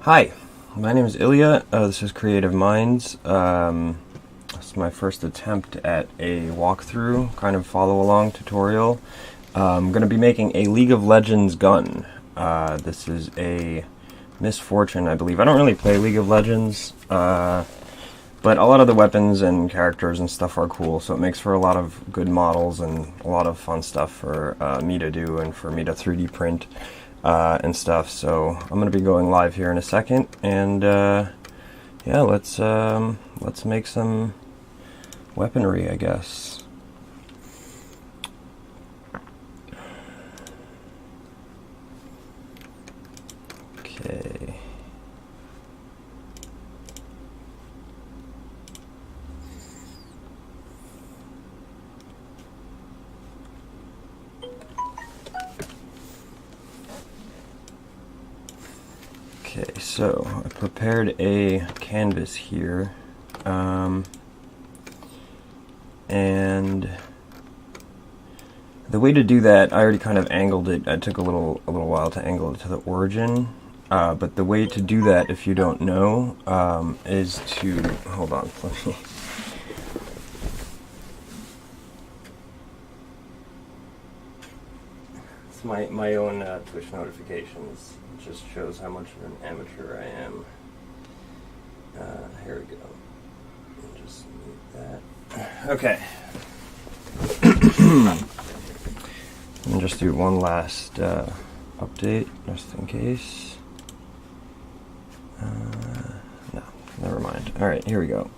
Hi, my name is Ilya. This is Creative Minds. This is my first attempt at a walkthrough, kind of follow-along tutorial. I'm going to be making a League of Legends gun. This is a misfortune, I believe. I don't really play League of Legends, but a lot of the weapons and characters and stuff are cool, so it makes for a lot of good models and a lot of fun stuff for me to do and for me to 3D print and stuff. So I'm going to be going live here in a second, and yeah, let's make some weaponry, I guess. Okay. Okay, so I prepared a canvas here, and the way to do that, I already kind of angled it. It took a little while to angle it to the origin, but the way to do that, if you don't know, is to hold on. Let me. It's my own Twitch notifications. It just shows how much of an amateur I am. Here we go. I'll just mute that. Okay. Let me just do one last update, just in case. No, never mind. All right, here we go.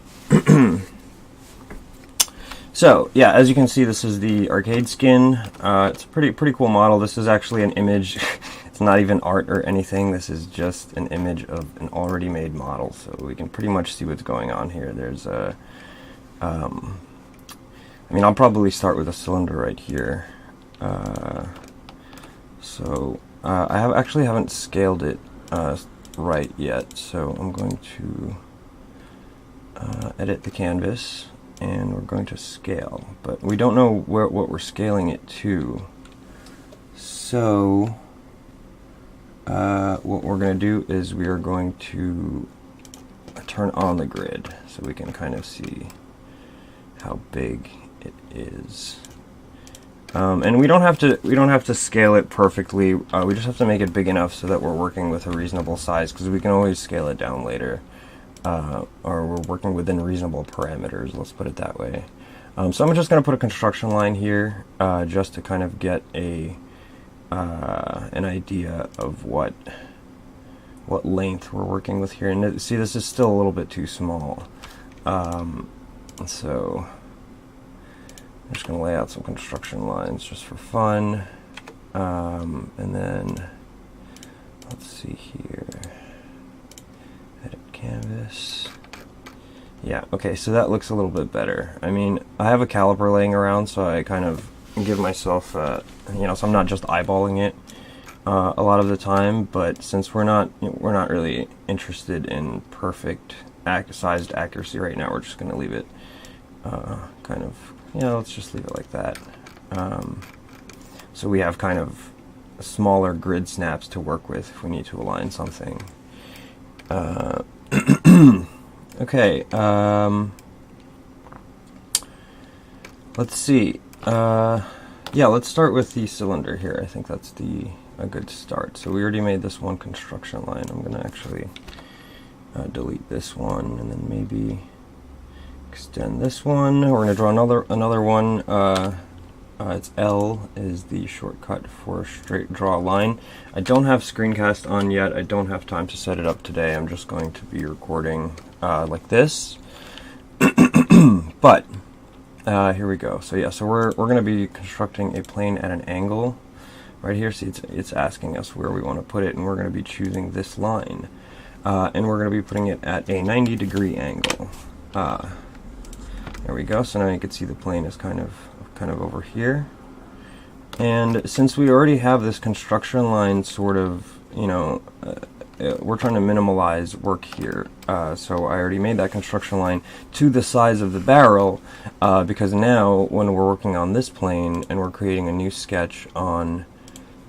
So, yeah, as you can see, this is the arcade skin. It's a pretty cool model. This is actually an image. It's not even art or anything. This is just an image of an already made model. So we can pretty much see what's going on here. There's a... I mean, I'll probably start with a cylinder right here. I actually haven't scaled it right yet. So I'm going to edit the canvas. And we're going to scale, but we don't know what we're scaling it to. So what we're going to do is we are going to turn on the grid so we can kind of see how big it is. And we don't have to scale it perfectly. We just have to make it big enough so that we're working with a reasonable size, because we can always scale it down later. Or we're working within reasonable parameters, let's put it that way. So I'm just going to put a construction line here, just to kind of get an idea of what length we're working with here. And see, this is still a little bit too small. So I'm just going to lay out some construction lines just for fun. And then let's see here. Edit canvas. Yeah, okay, so that looks a little bit better. I mean, I have a caliper laying around, so I kind of give myself, so I'm not just eyeballing it a lot of the time. But since we're not really interested in perfect sized accuracy right now, we're just going to leave it kind of, let's just leave it like that. So we have kind of smaller grid snaps to work with if we need to align something. Okay, let's see. Yeah, let's start with the cylinder here. I think that's a good start. So we already made this one construction line. I'm going to actually delete this one and then maybe extend this one. We're going to draw another one. It's L is the shortcut for straight draw line. I don't have screencast on yet. I don't have time to set it up today. I'm just going to be recording like this. But here we go. So yeah, so we're going to be constructing a plane at an angle right here. See, it's asking us where we want to put it, and we're going to be choosing this line, and we're going to be putting it at a 90-degree angle. There we go. So now you can see the plane is kind of over here, and since we already have this construction line sort of, we're trying to minimalize work here, so I already made that construction line to the size of the barrel, because now when we're working on this plane and we're creating a new sketch on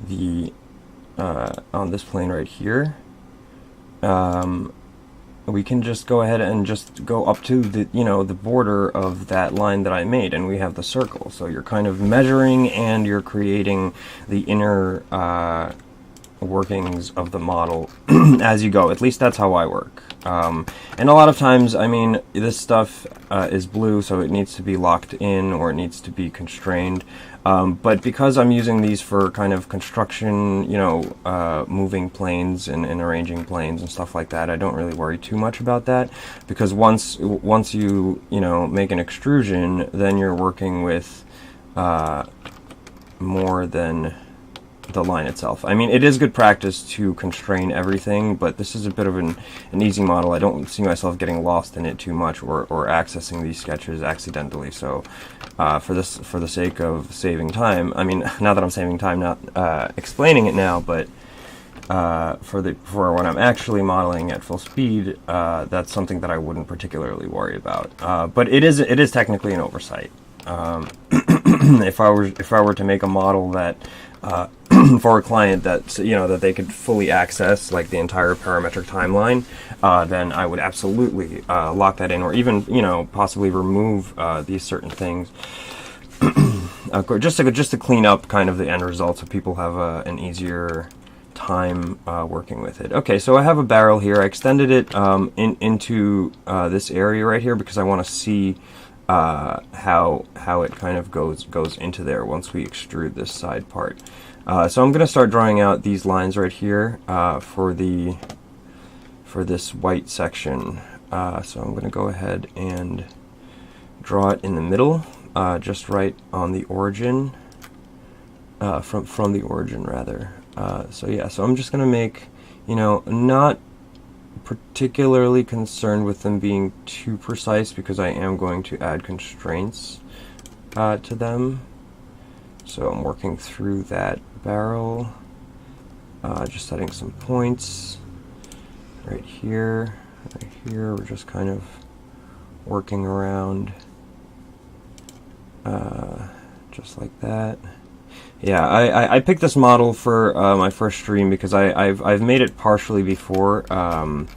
this plane right here, we can just go ahead and just go up to the, the border of that line that I made, and we have the circle. So you're kind of measuring and you're creating the inner workings of the model as you go. At least that's how I work. And a lot of times, I mean, this stuff is blue, so it needs to be locked in or it needs to be constrained. But because I'm using these for kind of construction, moving planes and arranging planes and stuff like that, I don't really worry too much about that, because once you make an extrusion, then you're working with more than the line itself. I mean, it is good practice to constrain everything, but this is a bit of an easy model. I don't see myself getting lost in it too much or accessing these sketches accidentally. So for the sake of saving time, I mean, not that I'm saving time, not explaining it now, but for when I'm actually modeling at full speed, that's something that I wouldn't particularly worry about. But it is technically an oversight. If I were to make a model that for a client that that they could fully access, like the entire parametric timeline, then I would absolutely lock that in, or even possibly remove these certain things, just to clean up kind of the end result, so people have an easier time working with it. Okay, so I have a barrel here. I extended it into this area right here because I want to see how it kind of goes into there once we extrude this side part. So I'm going to start drawing out these lines right here for this white section. So I'm going to go ahead and draw it in the middle, just right on the origin, from the origin rather. So yeah, so I'm just going to make, not particularly concerned with them being too precise, because I am going to add constraints to them. So I'm working through that barrel, just setting some points right here. We're just kind of working around just like that. Yeah, I picked this model for my first stream because I've made it partially before, and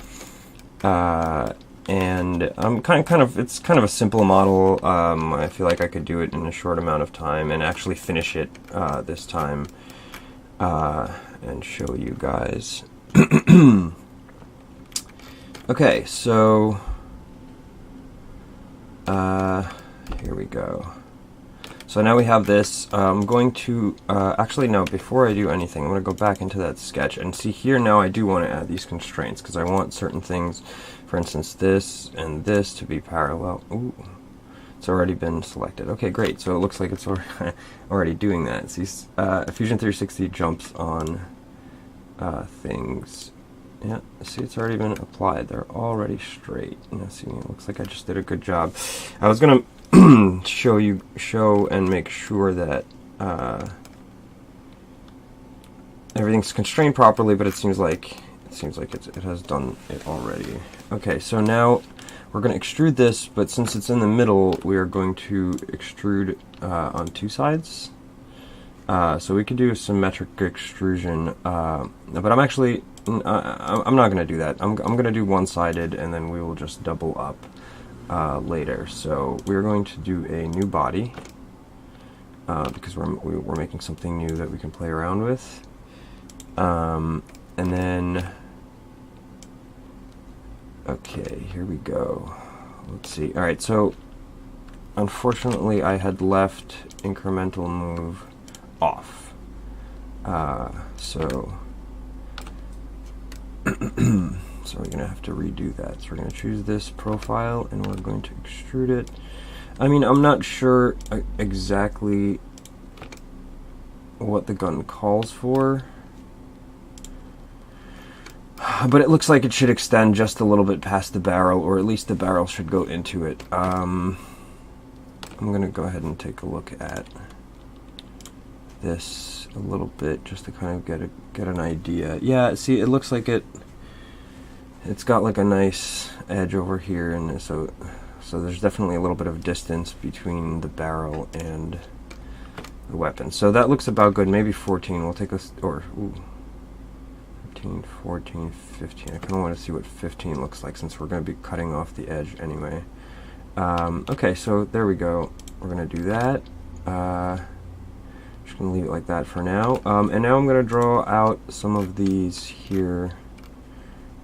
I'm kind of it's kind of a simple model. I feel like I could do it in a short amount of time and actually finish it this time and show you guys. Okay, so here we go. So now we have this. I'm going to, actually no, before I do anything, I'm going to go back into that sketch and see here now I do want to add these constraints because I want certain things, for instance this and this, to be parallel. Ooh, it's already been selected. Okay, great. So it looks like it's already doing that. See, Fusion 360 jumps on things. Yeah, see, it's already been applied. They're already straight. See, it looks like I just did a good job. I was going to show and make sure that everything's constrained properly, but it seems like it has done it already. Okay, so now we're going to extrude this, but since it's in the middle, we are going to extrude on two sides. So we could do a symmetric extrusion, but I'm actually I'm not going to do that. I'm going to do one-sided, and then we will just double up later. So we're going to do a new body because we're making something new that we can play around with, and then okay, here we go. Let's see. All right, so unfortunately I had left incremental move off, so so we're going to have to redo that. So we're going to choose this profile and we're going to extrude it. I mean, I'm not sure exactly what the gun calls for, but it looks like it should extend just a little bit past the barrel, or at least the barrel should go into it. I'm going to go ahead and take a look at this a little bit just to kind of get an idea. Yeah, see, it looks like it's got like a nice edge over here, and so there's definitely a little bit of distance between the barrel and the weapon. So that looks about good. Maybe 14. We'll take or 15 13, 14, 15. I kind of want to see what 15 looks like since we're going to be cutting off the edge anyway. Okay, so there we go. We're going to do that. Just going to leave it like that for now. And now I'm going to draw out some of these here,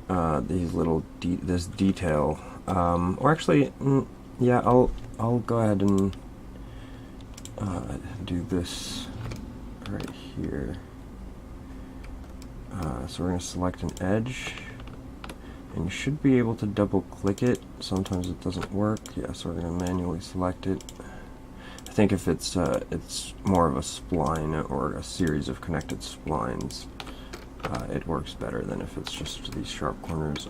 these little this detail. Or actually, yeah, I'll go ahead and do this right here. So we're going to select an edge, and you should be able to double click it. Sometimes it doesn't work. Yeah, so we're going to manually select it. I think if it's more of a spline or a series of connected splines, it works better than if it's just these sharp corners.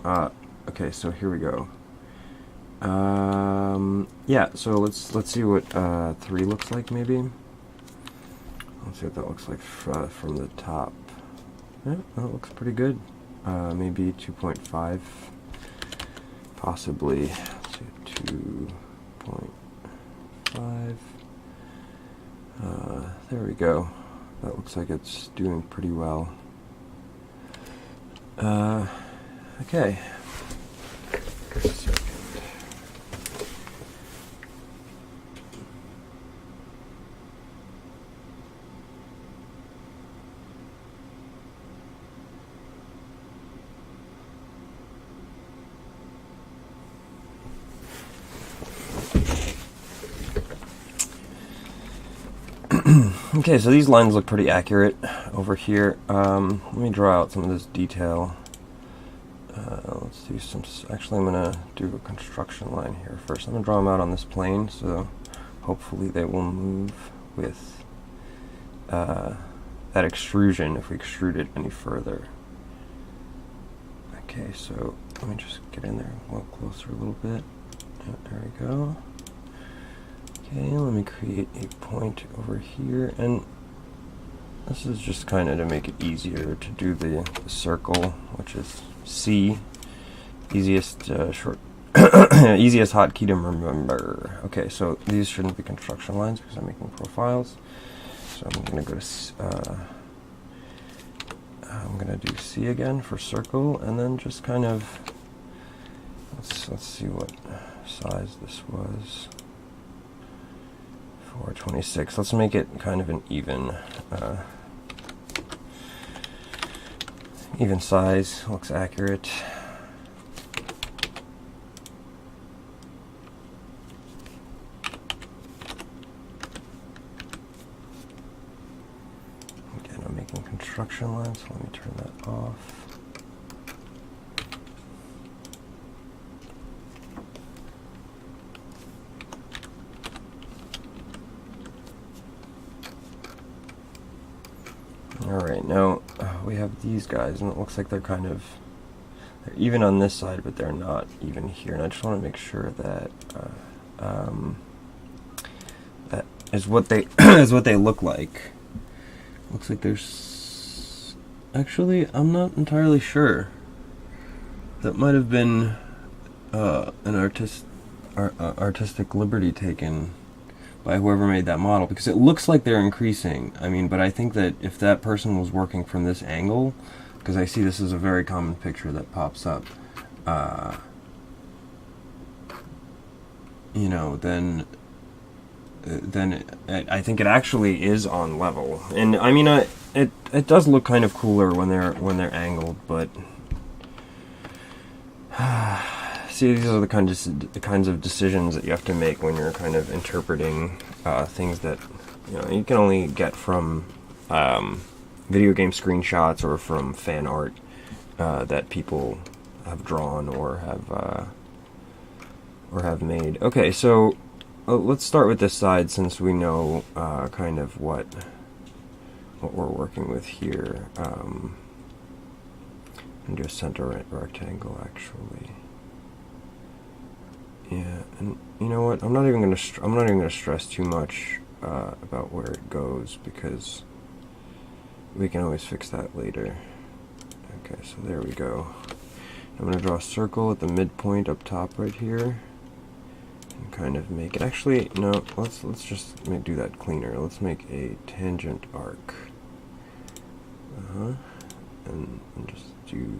Okay, so here we go. Yeah, so let's see what 3 looks like maybe. Let's see what that looks like from the top. Yeah, that looks pretty good. Maybe 2.5, possibly. Let's see, 2.5. There we go. That looks like it's doing pretty well. Okay. Okay, so these lines look pretty accurate over here. Let me draw out some of this detail. Let's do some. Actually, I'm gonna do a construction line here first. I'm gonna draw them out on this plane, so hopefully they will move with that extrusion if we extrude it any further. Okay, so let me just get in there a little closer a little bit. Yeah, there we go. Okay, let me create a point over here, and this is just kind of to make it easier to do the circle, which is C, easiest easiest hotkey to remember. Okay, so these shouldn't be construction lines because I'm making profiles. So I'm going to go to I'm going to do C again for circle, and then just kind of let's see what size this was. 426. Let's make it kind of an even size. Looks accurate. Again, I'm making construction lines, so let me turn that off. Alright, now we have these guys, and it looks like they're even on this side, but they're not even here. And I just want to make sure that that is what they is what they look like. Looks like there's actually, I'm not entirely sure. That might have been an artistic liberty taken by whoever made that model, because it looks like they're increasing. I mean, but I think that if that person was working from this angle, because I see this is a very common picture that pops up, you know, then I think it actually is on level. And I mean, it does look kind of cooler when they're angled, but see, these are the kinds of decisions that you have to make when you're kind of interpreting things that you can only get from video game screenshots or from fan art that people have drawn or have made. Okay, so let's start with this side since we know kind of what we're working with here. And do a center rectangle actually. Yeah, and you know what? I'm not even gonna stress too much about where it goes, because we can always fix that later. Okay, so there we go. I'm gonna draw a circle at the midpoint up top right here, and kind of make it. Actually, no. Let's just do that cleaner. Let's make a tangent arc. and just do.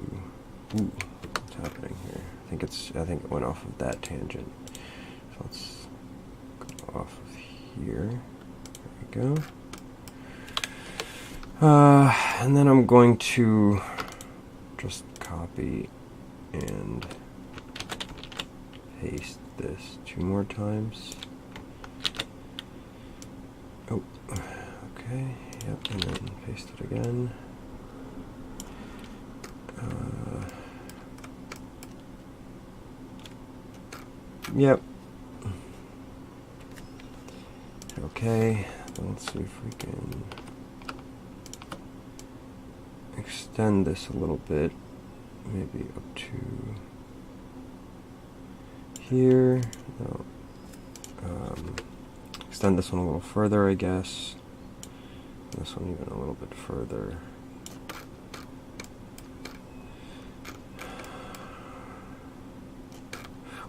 Ooh, what's happening here? I think it went off of that tangent. So let's go off of here. There we go. And then I'm going to just copy and paste this 2 more times. Oh, okay, yep, and then paste it again. Yep. Okay, let's see if we can extend this a little bit, maybe up to here. No. Extend this one a little further, I guess. This one even a little bit further.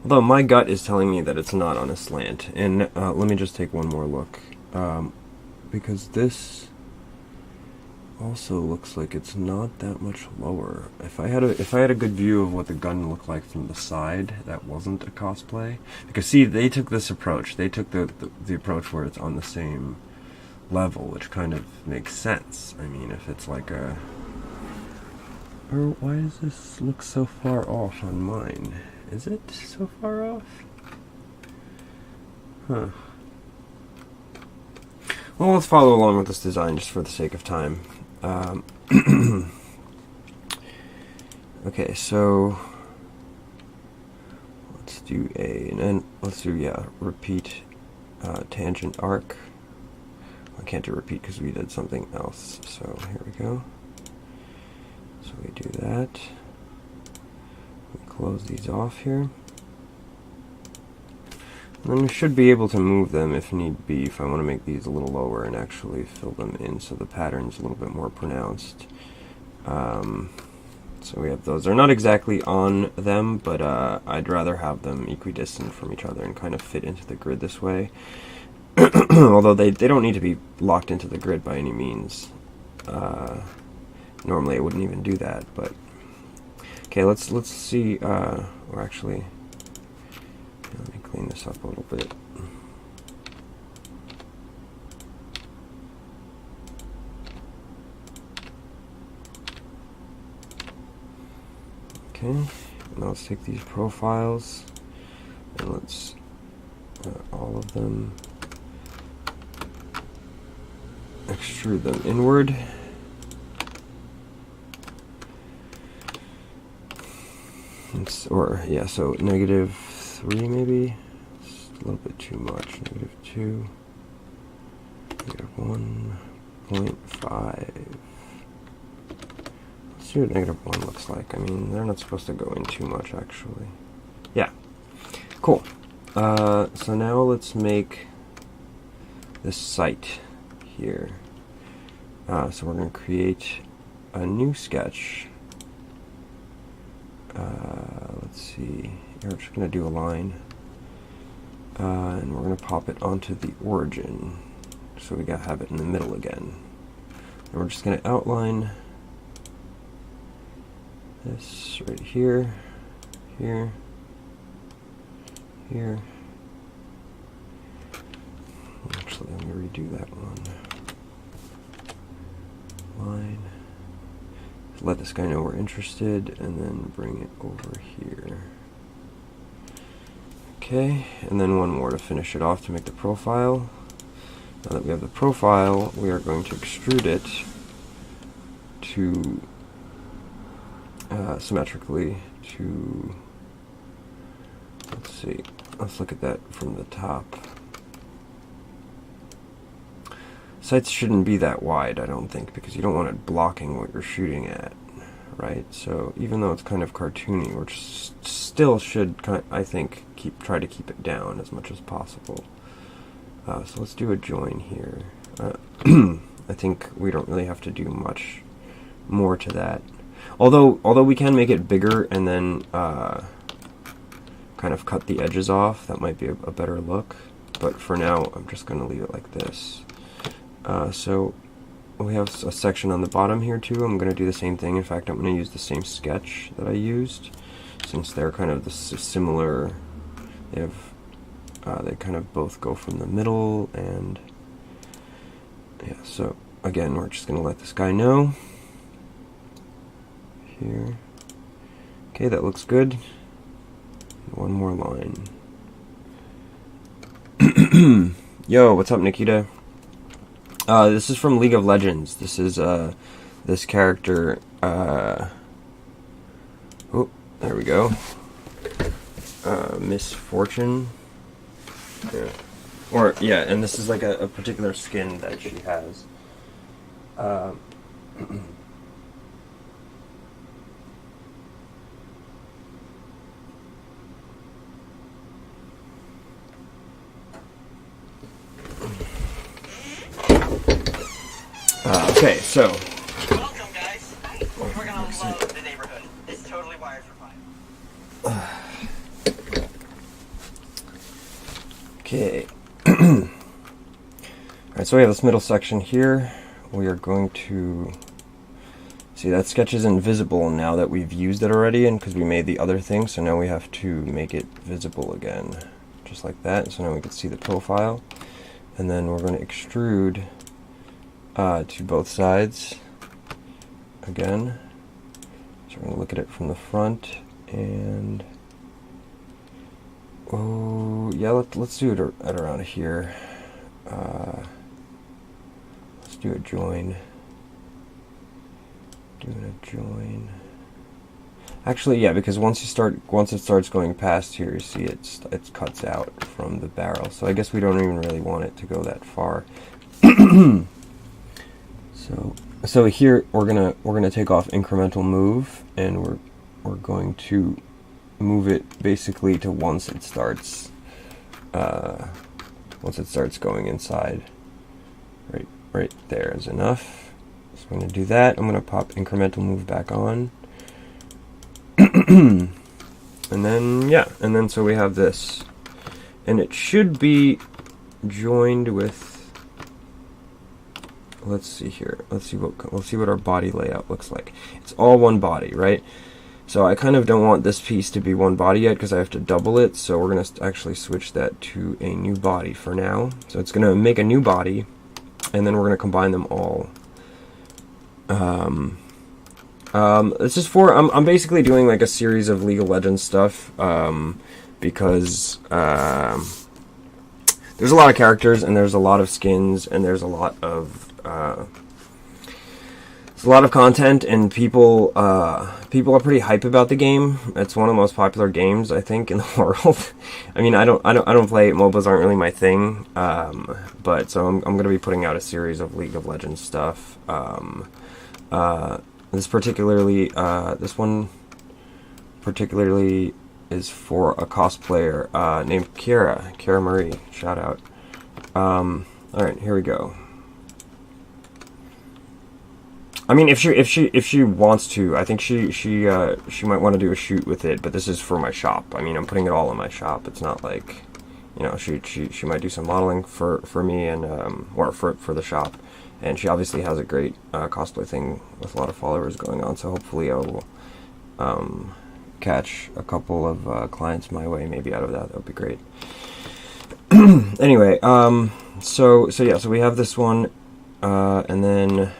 Although my gut is telling me that it's not on a slant. And let me just take one more look. Because this also looks like it's not that much lower. If I had a good view of what the gun looked like from the side, that wasn't a cosplay. Because see, they took this approach. They took the approach where it's on the same level, which kind of makes sense. I mean, if it's like a... Or why does this look so far off on mine? Is it so far off? Huh. Well, let's follow along with this design just for the sake of time. Okay, so let's do repeat tangent arc. I can't do repeat because we did something else. So here we go. So we do that. We close these off here. And then we should be able to move them if need be, if I want to make these a little lower and actually fill them in so the pattern's a little bit more pronounced. So we have those. They're not exactly on them, but I'd rather have them equidistant from each other and kind of fit into the grid this way. Although they don't need to be locked into the grid by any means. Normally I wouldn't even do that, but... Okay, let's see, or actually... Let me clean this up a little bit. Okay, now let's take these profiles and let's all of them extrude them inward. So -3 maybe. It's a little bit too much. -2, -1.5. Let's see what -1 looks like. I mean, they're not supposed to go in too much, actually. Yeah, cool. So now let's make this site here. So we're going to create a new sketch. Let's see. We're just going to do a line. And we're going to pop it onto the origin. So we got to have it in the middle again. And we're just going to outline this right here, here, here. Actually, let me redo that one. Line. Let this guy know we're interested, and then bring it over here. Okay, and then one more to finish it off to make the profile. Now that we have the profile, we are going to extrude it to symmetrically to, let's see, let's look at that from the top. Sights shouldn't be that wide, I don't think, because you don't want it blocking what you're shooting at, right? So even though it's kind of cartoony, we still should, I think, try to keep it down as much as possible. So let's do a join here. I think we don't really have to do much more to that. Although we can make it bigger and then kind of cut the edges off. That might be a better look. But for now, I'm just going to leave it like this. So we have a section on the bottom here too. I'm going to do the same thing. In fact, I'm going to use the same sketch that I used, since they're kind of the similar. They have they kind of both go from the middle, and yeah. So again, we're just going to let this guy know here. Okay, that looks good. One more line. Yo, what's up, Nikita? This is from League of Legends. This is this character. Oh, there we go. Misfortune. Yeah. Or yeah, and this is like a particular skin that she has. Okay, so. Welcome, guys. We're gonna love the neighborhood. It's totally wired for fun. Okay. Alright, so we have this middle section here. We are going to see that sketch is invisible now that we've used it already, and because we made the other thing, so now we have to make it visible again, just like that. So now we can see the profile, and then we're going to extrude to both sides again. So we're going to look at it from the front, and oh yeah, let's do it at around here. Let's do a join. Doing a join. Actually, yeah, because once it starts going past here, you see it cuts out from the barrel. So I guess we don't even really want it to go that far. So here we're gonna take off incremental move, and we're going to move it basically to once it starts going inside. Right there is enough. So I'm gonna do that. I'm gonna pop incremental move back on. And then so we have this, and it should be joined with. Let's see here. Let's see what our body layout looks like. It's all one body, right? So I kind of don't want this piece to be one body yet because I have to double it. So we're gonna actually switch that to a new body for now. So it's gonna make a new body, and then we're gonna combine them all. This is for I'm basically doing like a series of League of Legends stuff because there's a lot of characters, and there's a lot of skins, and there's a lot of content, and people are pretty hype about the game. It's one of the most popular games, I think, in the world. I mean, I don't play it. MOBAs aren't really my thing. But so I'm going to be putting out a series of League of Legends stuff. This one particularly is for a cosplayer named Kiara Marie. Shout out. All right, here we go. I mean, if she wants to, I think she might want to do a shoot with it. But this is for my shop. I mean, I'm putting it all in my shop. It's not like, you know, she might do some modeling for me and or for the shop. And she obviously has a great cosplay thing with a lot of followers going on. So hopefully I will catch a couple of clients my way, maybe out of that. That would be great. Anyway, so we have this one, and then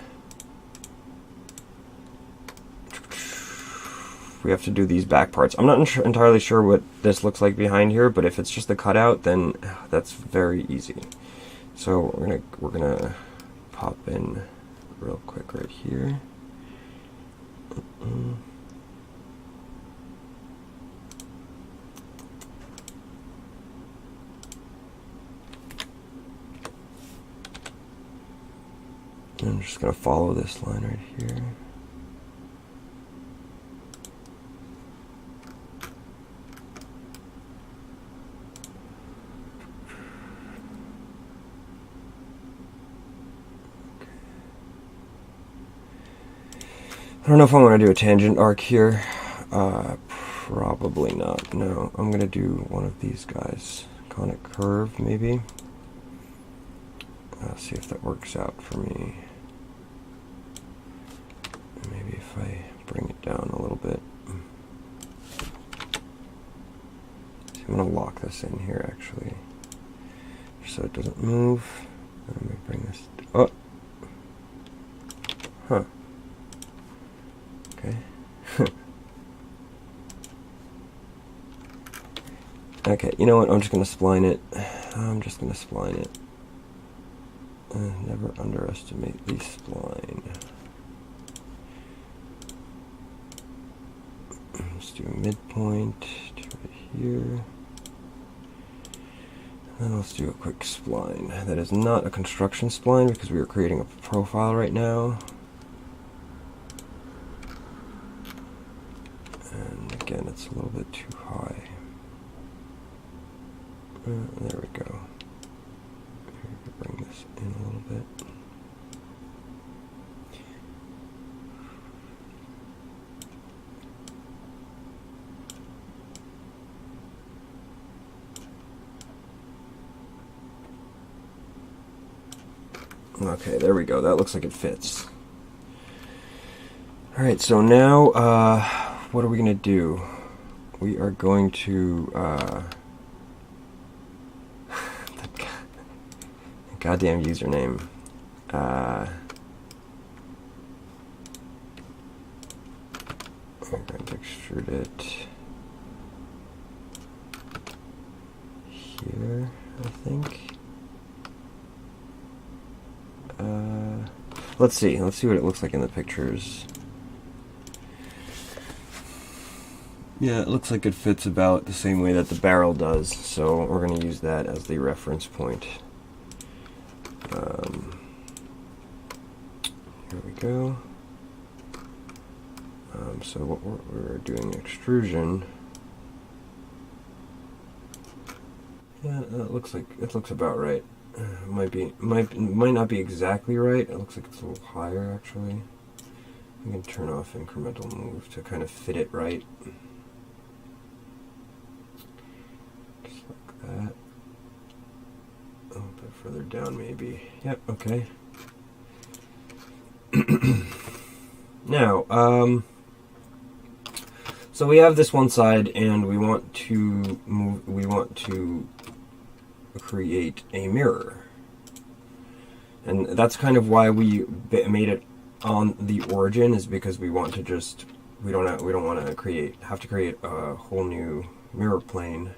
we have to do these back parts. I'm not entirely sure what this looks like behind here, but if it's just a cutout, then that's very easy. So we're gonna pop in real quick right here. I'm just gonna follow this line right here. I don't know if I want to do a tangent arc here. Probably not. No, I'm going to do one of these guys. Conic curve, maybe. See if that works out for me. Maybe if I bring it down a little bit. So I'm going to lock this in here actually, so it doesn't move. Let me bring this. Oh! Huh. Okay. Okay, you know what? I'm just going to spline it. Never underestimate the spline. Let's do a midpoint to right here. And then let's do a quick spline. That is not a construction spline because we are creating a profile right now. And again, it's a little bit too high. There we go. Bring this in a little bit. Okay, there we go. That looks like it fits. Alright, so now, what are we going to do? We are going to, goddamn username. I'm going to extrude it here, I think. Let's see what it looks like in the pictures. Yeah, it looks like it fits about the same way that the barrel does, so we're going to use that as the reference point. Here we go. So what we're doing extrusion. Yeah, it looks about right. Might not be exactly right. It looks like it's a little higher actually. I'm going to turn off incremental move to kind of fit it right. Just like that. A little bit further down maybe. Yep, okay. Now, so we have this one side and we want to create a mirror. And that's kind of why we made it on the origin, is because we want to just, we don't want to have to create a whole new mirror plane,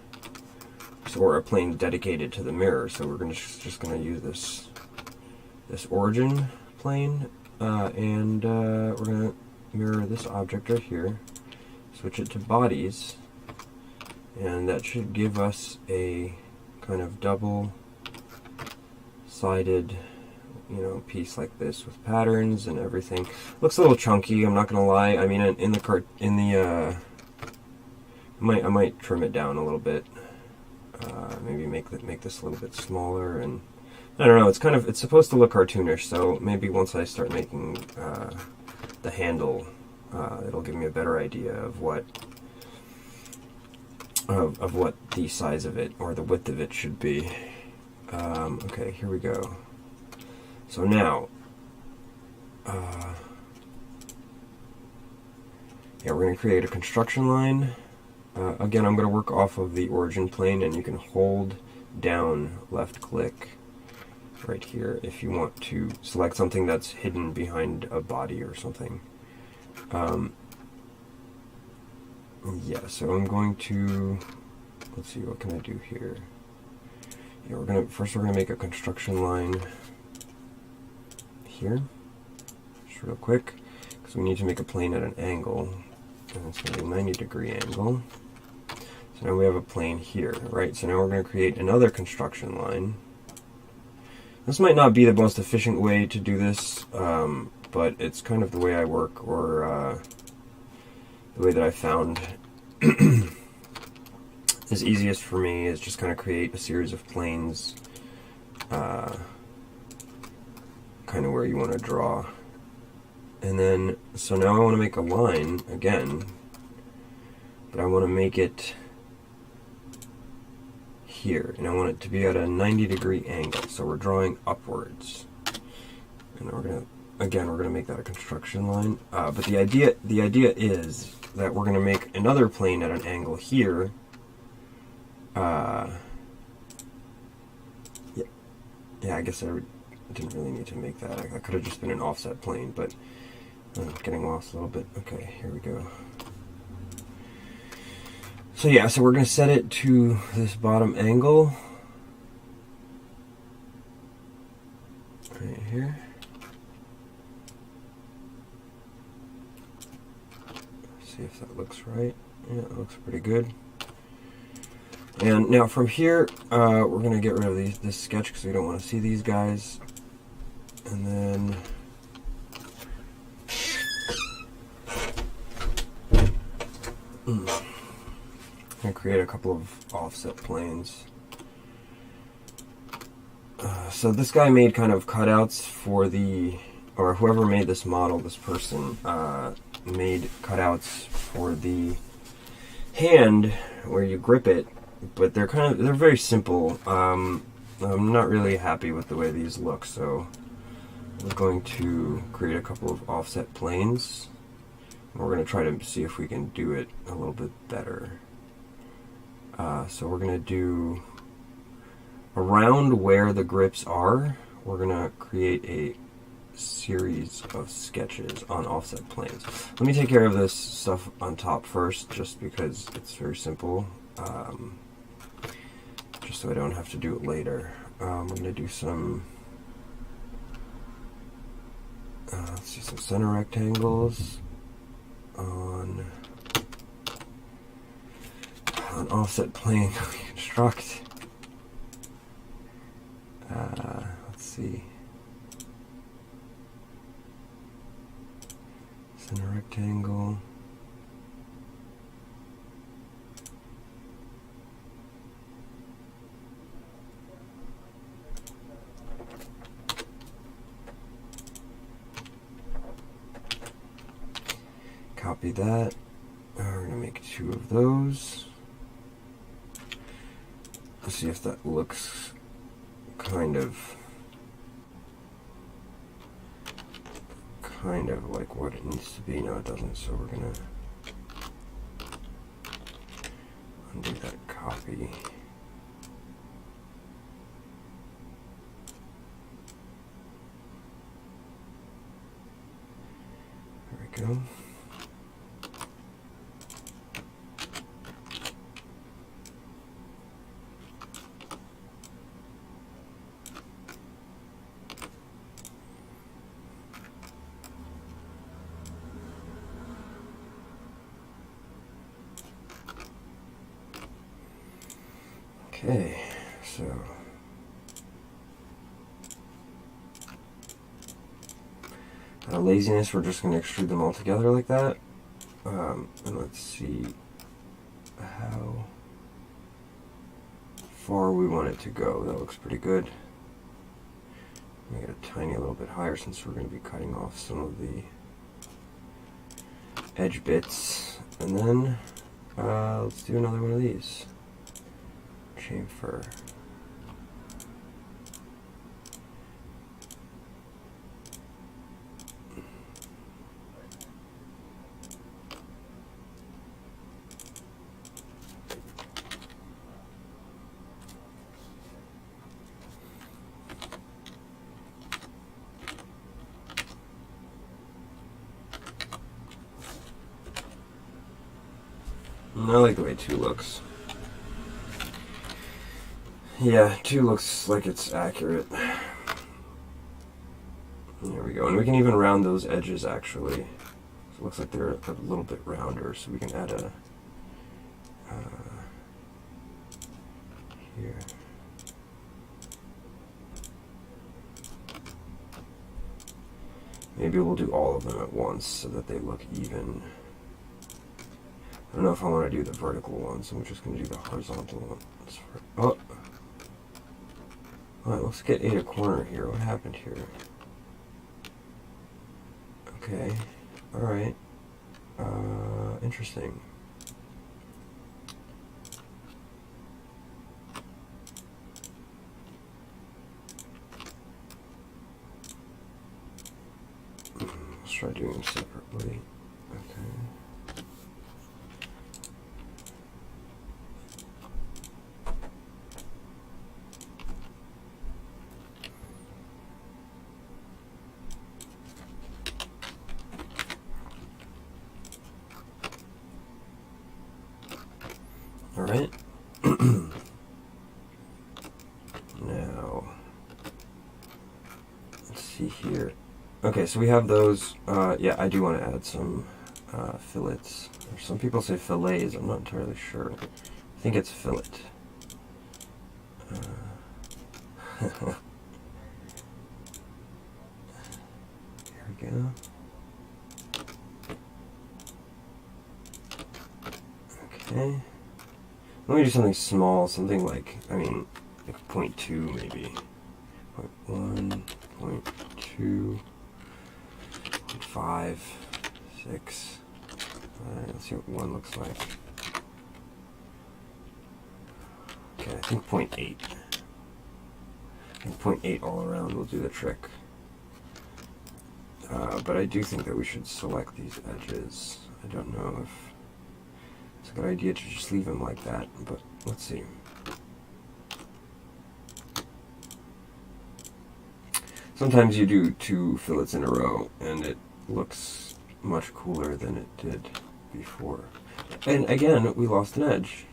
or a plane dedicated to the mirror. So we're just going to use this origin plane, and we're going to mirror this object right here, switch it to bodies, and that should give us a kind of double-sided, you know, piece like this with patterns and everything. Looks a little chunky, I'm not gonna lie. I mean, I might trim it down a little bit. Maybe make this a little bit smaller, and I don't know. It's supposed to look cartoonish, so maybe once I start making the handle, it'll give me a better idea of what the size of it or the width of it should be. Okay, here we go. So now, yeah, we're going to create a construction line. Again, I'm going to work off of the origin plane, and you can hold down left click right here if you want to select something that's hidden behind a body or something. Yeah, so I'm going to, let's see, what can I do here? Yeah, we're gonna make a construction line here, just real quick, because we need to make a plane at an angle, and it's going to be a 90-degree angle. So now we have a plane here, right? So now we're going to create another construction line. This might not be the most efficient way to do this, but it's kind of the way I work, or the way that I found is easiest for me, is just kind of create a series of planes, kind of where you want to draw. And then, so now I want to make a line again, but I want to make it here, and I want it to be at a 90-degree angle, so we're drawing upwards. And we're going to again, we're going to make that a construction line. But the idea is that we're going to make another plane at an angle here. Yeah, I guess I didn't really need to make that. I could have just been an offset plane, but I'm getting lost a little bit. Okay, here we go. So yeah, so we're going to set it to this bottom angle. Right here. See if that looks right. Yeah, it looks pretty good. And now from here, we're going to get rid of this sketch because we don't want to see these guys. And then I'm going to create a couple of offset planes. So this guy made kind of cutouts for or whoever made this model, this person, made cutouts for the hand where you grip it, but they're very simple. I'm not really happy with the way these look, so we're going to create a couple of offset planes. And we're going to try to see if we can do it a little bit better. So we're going to do around where the grips are, we're going to create a series of sketches on offset planes. Let me take care of this stuff on top first, just because it's very simple, just so I don't have to do it later. I'm going to do some, let's see, some center rectangles on an offset plane we construct. Let's see. Center rectangle. Copy that. We're going to make 2 of those. Let's see if that looks kind of like what it needs to be. No, it doesn't, so we're gonna undo that copy. There we go. Okay, so out of laziness, we're just going to extrude them all together like that. And let's see how far we want it to go. That looks pretty good. Make it a tiny little bit higher since we're going to be cutting off some of the edge bits. And then let's do another one of these. Chamfer. I like the way 2 looks. Yeah, 2 looks like it's accurate. There we go. And we can even round those edges, actually. So it looks like they're a little bit rounder, so we can add a here. Maybe we'll do all of them at once so that they look even. I don't know if I want to do the vertical ones, so I'm just going to do the horizontal ones. Oh! Alright, let's get a corner here. What happened here? Okay. Alright. Interesting. try doing them separately. Okay. All right. Now, let's see here. Okay, so we have those. Yeah, I do want to add some fillets. Some people say fillets. I'm not entirely sure. I think it's fillet. There we go. Okay. Let me do something small, something like, I mean, like 0.2 maybe. 0.1, 0.2, 0.5, 6. Alright, let's see what 1 looks like. Okay, I think 0.8. I think 0.8 all around will do the trick. But I do think that we should select these edges. I don't know if it's a good idea to just leave them like that, but let's see. Sometimes you do 2 fillets in a row, and it looks much cooler than it did before. And again, we lost an edge.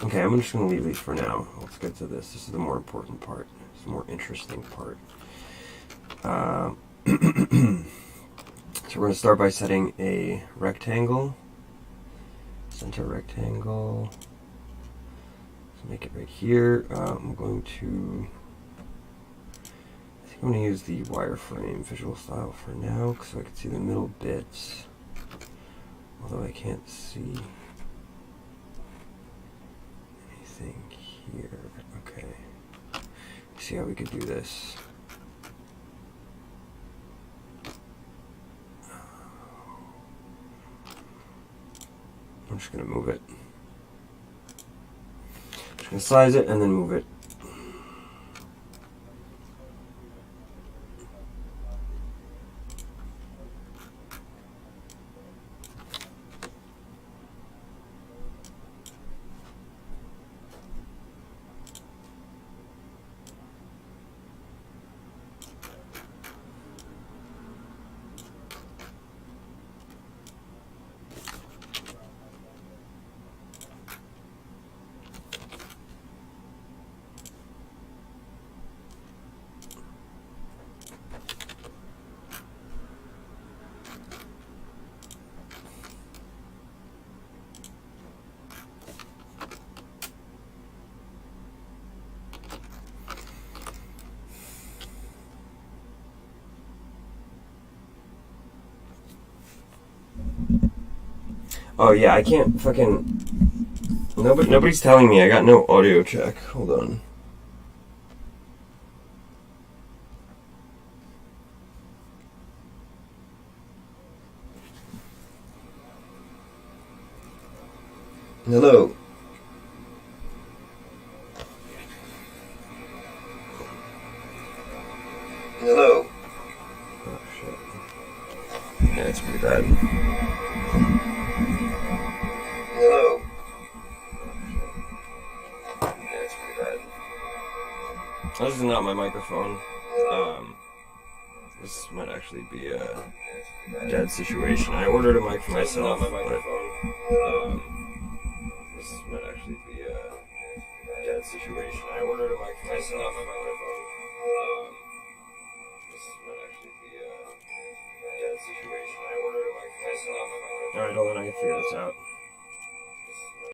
Okay, I'm just going to leave these for now. Let's get to this. This is the more important part. It's the more interesting part. So we're going to start by setting a rectangle. Center rectangle. Let's make it right here. I'm going to use the wireframe visual style for now, so I can see the middle bits. Although I can't see anything here. Okay. Let's see how we could do this. I'm just going to move it. Just going to size it and then move it. Oh yeah, I can't fucking... Nobody's telling me. I got no audio check. Hold on. Hello. Hello. Oh shit. Yeah, it's pretty bad. Hello. Yeah, it's pretty bad. This is not my microphone. This might actually be a dead situation. I ordered a mic for myself, but this might actually be a dead situation. I ordered a mic for myself, but this might actually be a dead situation. I ordered a mic for myself. Alright, hold on, I can figure this out.